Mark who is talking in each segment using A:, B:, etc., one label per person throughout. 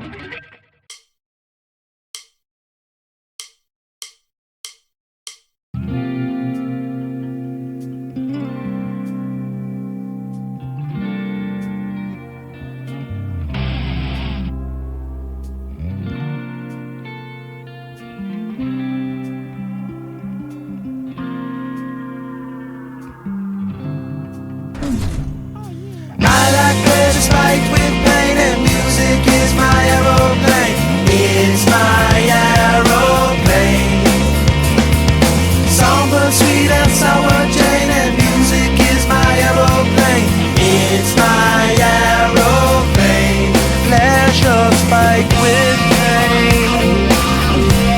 A: I like pleasure spiked with pain, and music is my aeroplane. It's my aeroplane. Songbird, sweet and sour Jane, and music is my aeroplane. It's my aeroplane. Pleasure spiked with pain.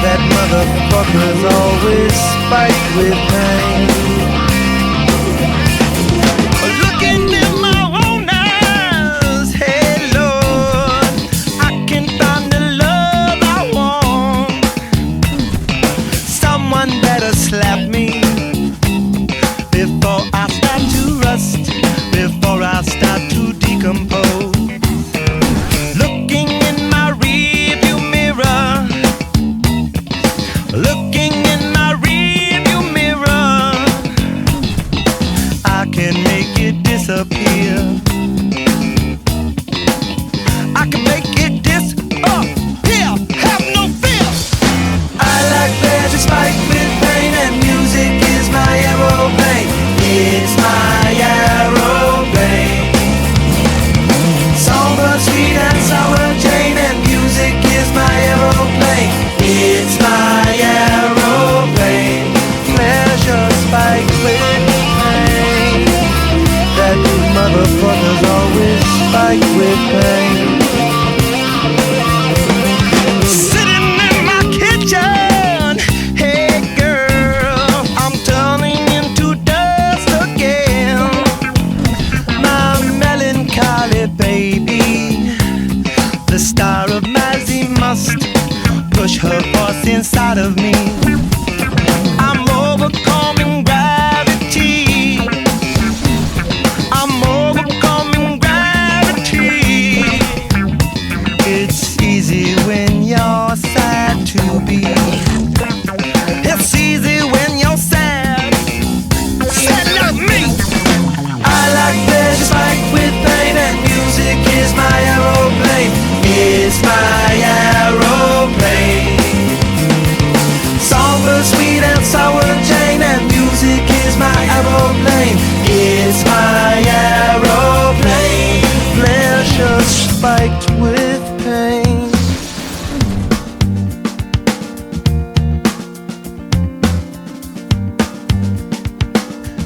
A: That motherfucker's always spiked with pain. Slap me before I start to rust, before I start to decompose. Looking in my rearview mirror, looking in my rearview mirror, I can make it disappear. I can make it disappear. Have no fear. I like pleasure spiked with pain, and music is my aeroplane. It's my aeroplane. Songbird, sweet and sour Jane, and music is my aeroplane. It's my aeroplane. Pleasure spiked with pain. That motherfucker's always spiked with pain. Baby, the star of Mazzy must push her voice inside of me. I'm overcoming gravity. I'm overcoming gravity. It's easy when you're sad to be. It's easy when you're sad. Sad like me. I like pleasure spiked with pain, and music is my aeroplane. It's my aeroplane. Songbird, sweet and sour Jane, and music is my aeroplane. It's my aeroplane. Pleasure spiked with pain.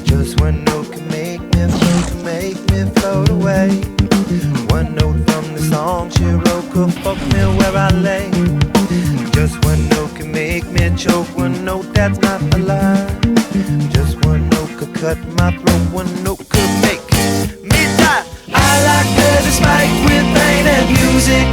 A: Just one note can make me float away. One note from the song she wrote could fuck me where I lay. Just one note can make me choke. One note that's not a lie. Just one note could cut my throat. One note could make me die. I like pleasure spiked with pain, and music